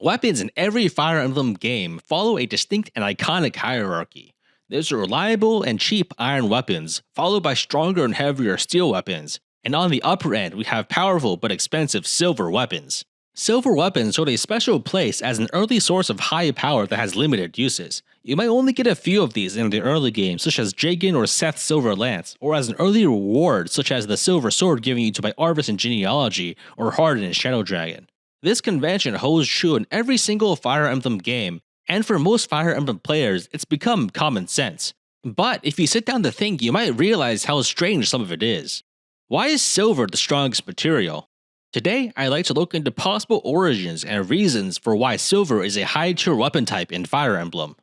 Weapons in every Fire Emblem game follow a distinct and iconic hierarchy. There's reliable and cheap iron weapons, followed by stronger and heavier steel weapons, and on the upper end we have powerful but expensive silver weapons. Silver weapons hold a special place as an early source of high power that has limited uses. You might only get a few of these in the early game, such as Jagan or Seth's Silver Lance, or as an early reward such as the Silver Sword given you to by Arvis in Genealogy or Hardin in Shadow Dragon. This convention holds true in every single Fire Emblem game, and for most Fire Emblem players, it's become common sense. But if you sit down to think, you might realize how strange some of it is. Why is silver the strongest material? Today, I'd like to look into possible origins and reasons for why silver is a high-tier weapon type in Fire Emblem.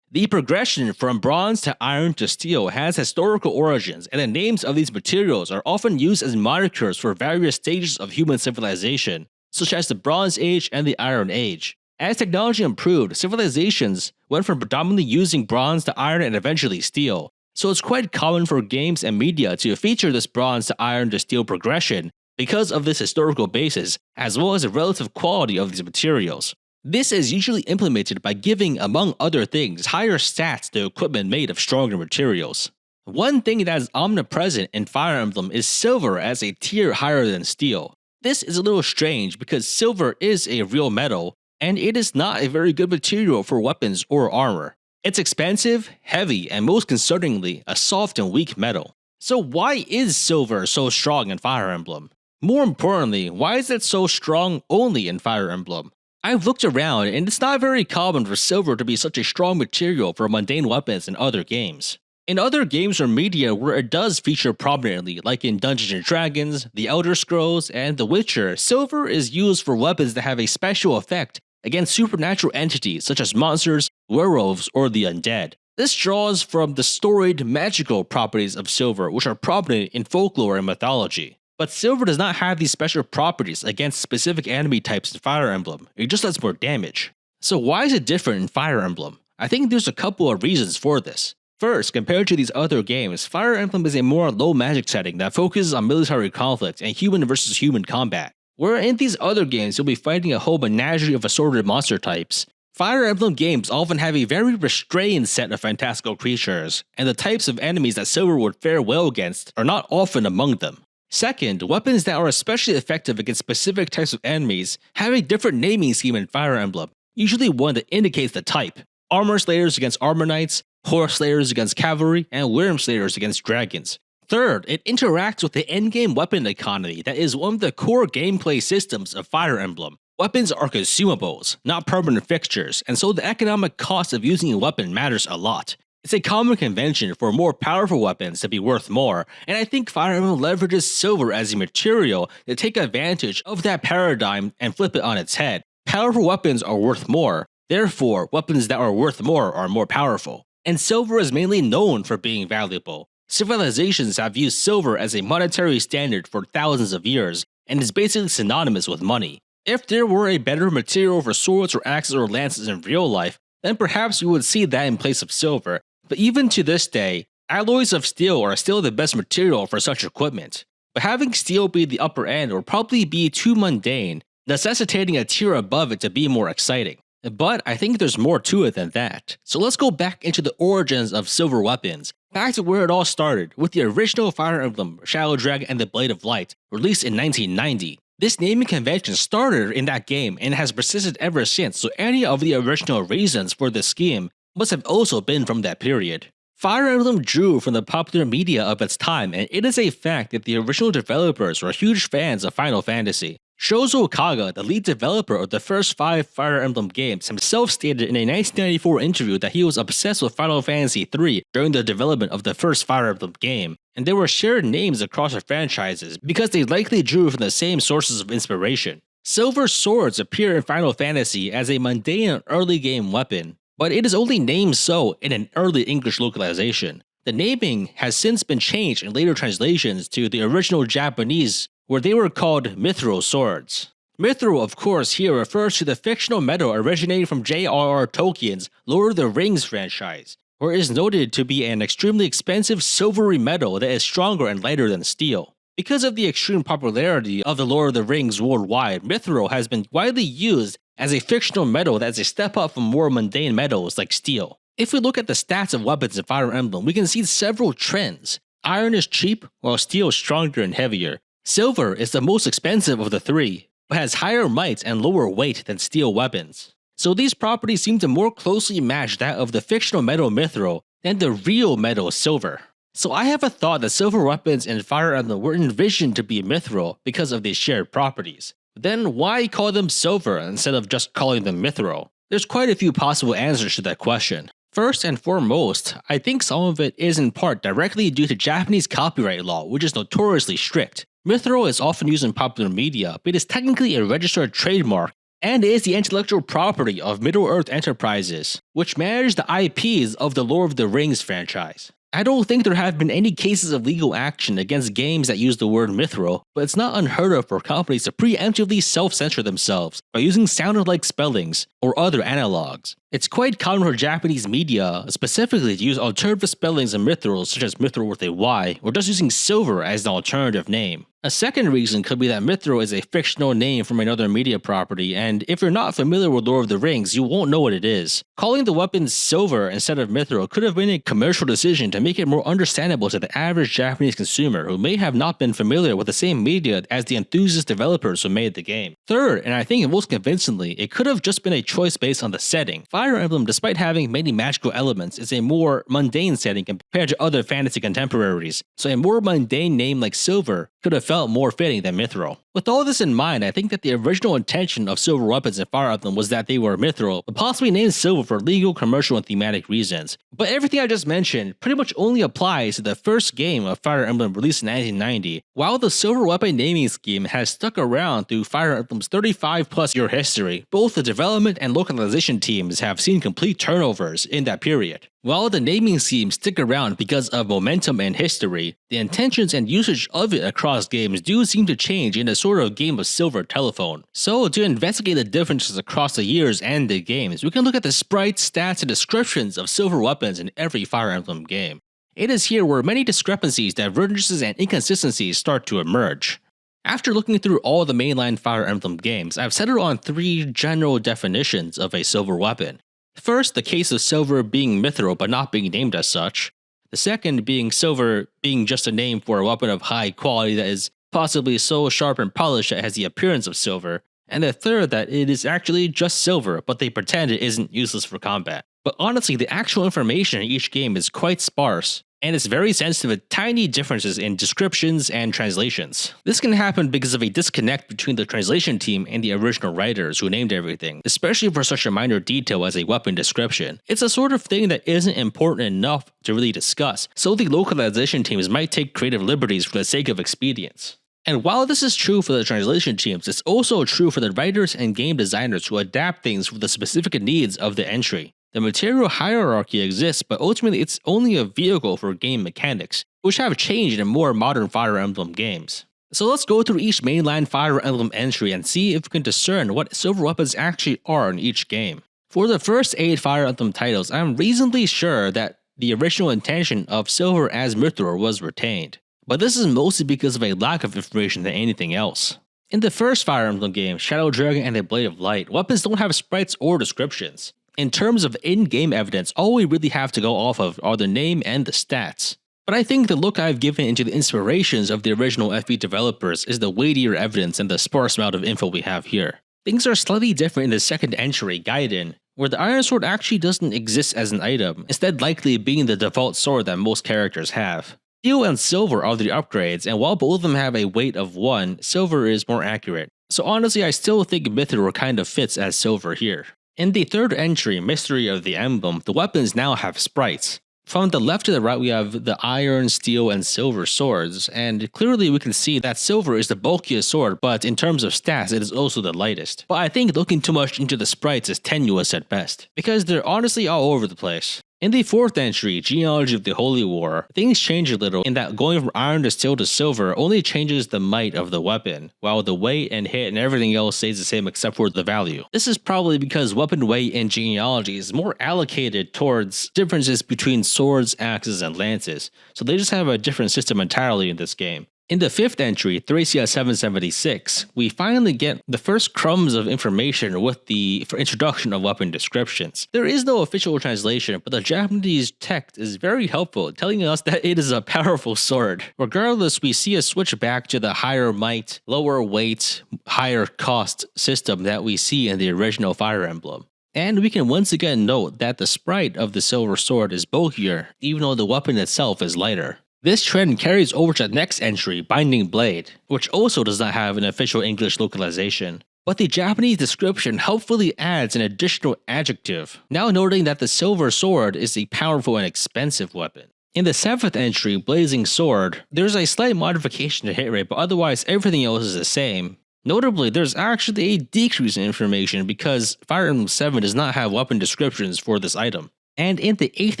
The progression from bronze to iron to steel has historical origins, and the names of these materials are often used as monikers for various stages of human civilization, such as the Bronze Age and the Iron Age. As technology improved, civilizations went from predominantly using bronze to iron and eventually steel, so it's quite common for games and media to feature this bronze to iron to steel progression because of this historical basis, as well as the relative quality of these materials. This is usually implemented by giving, among other things, higher stats to equipment made of stronger materials. One thing that is omnipresent in Fire Emblem is silver as a tier higher than steel. This is a little strange because silver is a real metal, and it is not a very good material for weapons or armor. It's expensive, heavy, and most concerningly, a soft and weak metal. So why is silver so strong in Fire Emblem? More importantly, why is it so strong only in Fire Emblem? I've looked around, and it's not very common for silver to be such a strong material for mundane weapons in other games. In other games or media where it does feature prominently, like in Dungeons & Dragons, The Elder Scrolls, and The Witcher, silver is used for weapons that have a special effect against supernatural entities such as monsters, werewolves, or the undead. This draws from the storied magical properties of silver, which are prominent in folklore and mythology. But silver does not have these special properties against specific enemy types in Fire Emblem, it just does more damage. So why is it different in Fire Emblem? I think there's a couple of reasons for this. First, compared to these other games, Fire Emblem is a more low magic setting that focuses on military conflict and human versus human combat. Where in these other games you'll be fighting a whole menagerie of assorted monster types, Fire Emblem games often have a very restrained set of fantastical creatures, and the types of enemies that silver would fare well against are not often among them. Second, weapons that are especially effective against specific types of enemies have a different naming scheme in Fire Emblem, usually one that indicates the type. Armor Slayers against Armor Knights, Horse Slayers against Cavalry, and Worm Slayers against Dragons. Third, it interacts with the endgame weapon economy that is one of the core gameplay systems of Fire Emblem. Weapons are consumables, not permanent fixtures, and so the economic cost of using a weapon matters a lot. It's a common convention for more powerful weapons to be worth more, and I think Fire Emblem leverages silver as a material to take advantage of that paradigm and flip it on its head. Powerful weapons are worth more, therefore weapons that are worth more are more powerful. And silver is mainly known for being valuable. Civilizations have used silver as a monetary standard for thousands of years, and is basically synonymous with money. If there were a better material for swords or axes or lances in real life, then perhaps you would see that in place of silver. But even to this day, alloys of steel are still the best material for such equipment. But having steel be the upper end would probably be too mundane, necessitating a tier above it to be more exciting. But I think there's more to it than that. So let's go back into the origins of silver weapons, back to where it all started, with the original Fire Emblem, Shadow Dragon and the Blade of Light, released in 1990. This naming convention started in that game and has persisted ever since, so any of the original reasons for this scheme must have also been from that period. Fire Emblem drew from the popular media of its time, and it is a fact that the original developers were huge fans of Final Fantasy. Shozo Kaga, the lead developer of the first 5 Fire Emblem games, himself stated in a 1994 interview that he was obsessed with Final Fantasy III during the development of the first Fire Emblem game, and there were shared names across the franchises because they likely drew from the same sources of inspiration. Silver swords appear in Final Fantasy as a mundane early game weapon, but it is only named so in an early English localization. The naming has since been changed in later translations to the original Japanese, where they were called mithril swords. Mithril, of course, here refers to the fictional metal originating from J.R.R. Tolkien's Lord of the Rings franchise, where it is noted to be an extremely expensive silvery metal that is stronger and lighter than steel. Because of the extreme popularity of the Lord of the Rings worldwide, mithril has been widely used as a fictional metal that's a step up from more mundane metals like steel. If we look at the stats of weapons in Fire Emblem, we can see several trends. Iron is cheap, while steel is stronger and heavier. Silver is the most expensive of the three, but has higher might and lower weight than steel weapons. So these properties seem to more closely match that of the fictional metal mithril than the real metal silver. So I have a thought that silver weapons in Fire Emblem were envisioned to be mithril because of these shared properties. But then why call them silver instead of just calling them mithril? There's quite a few possible answers to that question. First and foremost, I think some of it is in part directly due to Japanese copyright law, which is notoriously strict. Mithril is often used in popular media, but it is technically a registered trademark and is the intellectual property of Middle-earth Enterprises, which manage the IPs of the Lord of the Rings franchise. I don't think there have been any cases of legal action against games that use the word mithril, but it's not unheard of for companies to preemptively self-censor themselves by using sound-alike spellings or other analogs. It's quite common for Japanese media specifically to use alternative spellings of mithril such as mithril with a Y, or just using silver as an alternative name. A second reason could be that mithril is a fictional name from another media property, and if you're not familiar with Lord of the Rings, you won't know what it is. Calling the weapon silver instead of mithril could have been a commercial decision to make it more understandable to the average Japanese consumer who may have not been familiar with the same media as the enthusiast developers who made the game. Third, and I think most convincingly, it could have just been a choice based on the setting. Fire Emblem, despite having many magical elements, is a more mundane setting compared to other fantasy contemporaries, so a more mundane name like silver could have felt more fitting than mithril. With all this in mind, I think that the original intention of silver weapons in Fire Emblem was that they were mithril, but possibly named silver for legal, commercial, and thematic reasons. But everything I just mentioned pretty much only applies to the first game of Fire Emblem released in 1990, while the silver weapon naming scheme has stuck around through Fire Emblem's 35+ year history. Both the development and localization teams have seen complete turnovers in that period. While the naming schemes stick around because of momentum and history, the intentions and usage of it across games do seem to change in a sort of game of silver telephone. So to investigate the differences across the years and the games, we can look at the sprites, stats, and descriptions of silver weapons in every Fire Emblem game. It is here where many discrepancies, divergences, and inconsistencies start to emerge. After looking through all the mainline Fire Emblem games, I've settled on 3 general definitions of a silver weapon. First, the case of silver being mithril but not being named as such. The second being silver being just a name for a weapon of high quality that is possibly so sharp and polished that it has the appearance of silver. And the third that it is actually just silver, but they pretend it isn't useless for combat. But honestly, the actual information in each game is quite sparse, and it's very sensitive to tiny differences in descriptions and translations. This can happen because of a disconnect between the translation team and the original writers who named everything, especially for such a minor detail as a weapon description. It's a sort of thing that isn't important enough to really discuss, so the localization teams might take creative liberties for the sake of expedience. And while this is true for the translation teams, it's also true for the writers and game designers who adapt things for the specific needs of the entry. The material hierarchy exists, but ultimately it's only a vehicle for game mechanics, which have changed in more modern Fire Emblem games. So let's go through each mainline Fire Emblem entry and see if we can discern what silver weapons actually are in each game. For the first 8 Fire Emblem titles, I'm reasonably sure that the original intention of silver as mithril was retained, but this is mostly because of a lack of information than anything else. In the first Fire Emblem game, Shadow Dragon and the Blade of Light, weapons don't have sprites or descriptions. In terms of in-game evidence, all we really have to go off of are the name and the stats. But I think the look I've given into the inspirations of the original FE developers is the weightier evidence than the sparse amount of info we have here. Things are slightly different in the second entry, Gaiden, where the Iron Sword actually doesn't exist as an item, instead likely being the default sword that most characters have. Steel and silver are the upgrades, and while both of them have a weight of 1, silver is more accurate. So honestly, I still think mithril kind of fits as silver here. In the third entry, Mystery of the Emblem, the weapons now have sprites. From the left to the right, we have the iron, steel, and silver swords, and clearly we can see that silver is the bulkiest sword, but in terms of stats, it is also the lightest. But I think looking too much into the sprites is tenuous at best, because they're honestly all over the place. In the fourth entry, Genealogy of the Holy War, things change a little in that going from iron to steel to silver only changes the might of the weapon, while the weight and hit and everything else stays the same except for the value. This is probably because weapon weight in Genealogy is more allocated towards differences between swords, axes, and lances, so they just have a different system entirely in this game. In the 5th entry, Thracia 776, we finally get the first crumbs of information with the introduction of weapon descriptions. There is no official translation, but the Japanese text is very helpful, telling us that it is a powerful sword. Regardless, we see a switch back to the higher might, lower weight, higher cost system that we see in the original Fire Emblem. And we can once again note that the sprite of the silver sword is bulkier, even though the weapon itself is lighter. This trend carries over to the next entry, Binding Blade, which also does not have an official English localization. But the Japanese description helpfully adds an additional adjective, now noting that the silver sword is a powerful and expensive weapon. In the 7th entry, Blazing Sword, there's a slight modification to hit rate, but otherwise everything else is the same. Notably, there's actually a decrease in information because Fire Emblem 7 does not have weapon descriptions for this item. And in the 8th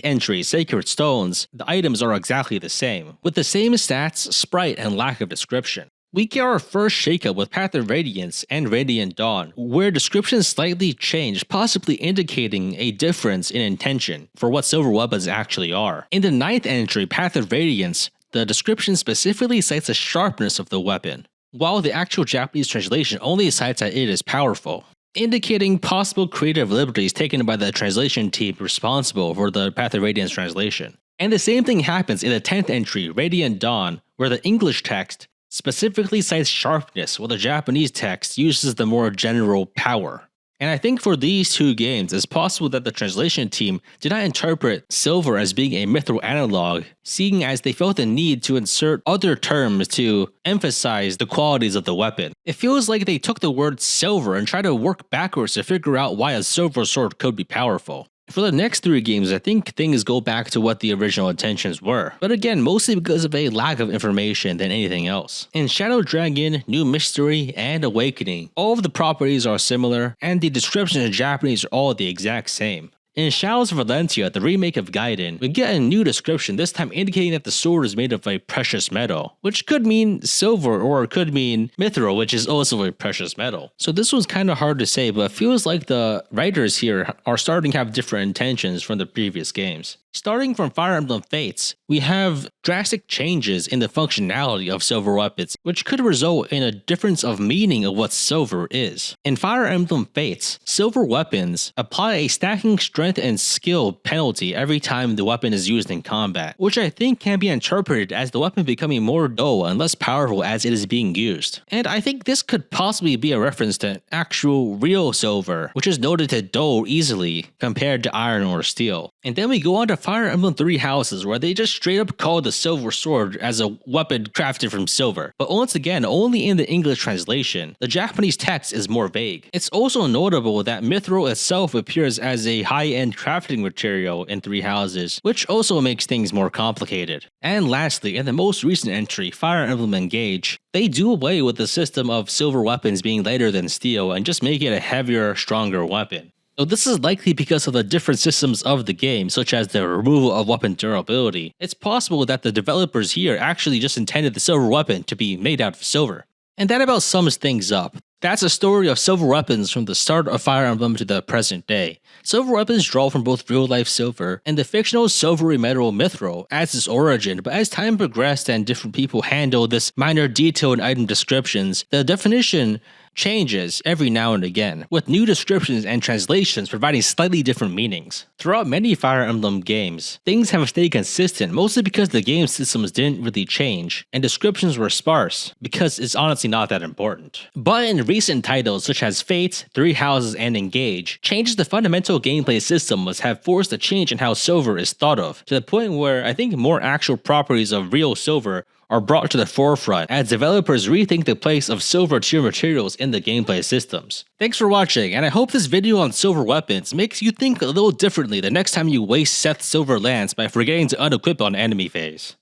entry, Sacred Stones, the items are exactly the same, with the same stats, sprite, and lack of description. We get our first shakeup with Path of Radiance and Radiant Dawn, where descriptions slightly change, possibly indicating a difference in intention for what silver weapons actually are. In the 9th entry, Path of Radiance, the description specifically cites the sharpness of the weapon, while the actual Japanese translation only cites that it is powerful, indicating possible creative liberties taken by the translation team responsible for the Path of Radiance translation. And the same thing happens in the 10th entry, Radiant Dawn, where the English text specifically cites sharpness, while the Japanese text uses the more general power. And I think for these two games, it's possible that the translation team did not interpret silver as being a mithril analog, seeing as they felt the need to insert other terms to emphasize the qualities of the weapon. It feels like they took the word silver and tried to work backwards to figure out why a silver sword could be powerful. For the next 3 games, I think things go back to what the original intentions were, but again, mostly because of a lack of information than anything else. In Shadow Dragon, New Mystery, and Awakening, all of the properties are similar, and the descriptions in Japanese are all the exact same. In Shadows of Valentia, the remake of Gaiden, we get a new description, this time indicating that the sword is made of a precious metal, which could mean silver or it could mean mithril, which is also a precious metal. So this was kind of hard to say, but it feels like the writers here are starting to have different intentions from the previous games. Starting from Fire Emblem Fates, we have drastic changes in the functionality of silver weapons, which could result in a difference of meaning of what silver is. In Fire Emblem Fates, silver weapons apply a stacking strength and skill penalty every time the weapon is used in combat, which I think can be interpreted as the weapon becoming more dull and less powerful as it is being used. And I think this could possibly be a reference to actual real silver, which is noted to dull easily compared to iron or steel. And then we go on to Fire Emblem Three Houses, where they just straight up call the silver sword as a weapon crafted from silver. But once again, only in the English translation. The Japanese text is more vague. It's also notable that mithril itself appears as a high-end crafting material in Three Houses, which also makes things more complicated. And lastly, in the most recent entry, Fire Emblem Engage, they do away with the system of silver weapons being lighter than steel and just make it a heavier, stronger weapon. So this is likely because of the different systems of the game, such as the removal of weapon durability. It's possible that the developers here actually just intended the silver weapon to be made out of silver. And that about sums things up. That's a story of silver weapons from the start of Fire Emblem to the present day. Silver weapons draw from both real-life silver and the fictional silvery metal mithril as its origin, but as time progressed and different people handled this minor detail in item descriptions, the definition changes every now and again, with new descriptions and translations providing slightly different meanings. Throughout many Fire Emblem games, things have stayed consistent, mostly because the game systems didn't really change, and descriptions were sparse, because it's honestly not that important. But in recent titles such as Fate, Three Houses, and Engage, changes to fundamental gameplay systems have forced a change in how silver is thought of, to the point where I think more actual properties of real silver are brought to the forefront as developers rethink the place of silver tier materials in the gameplay systems. Thanks for watching, and I hope this video on silver weapons makes you think a little differently the next time you waste Seth's silver lance by forgetting to unequip on enemy phase.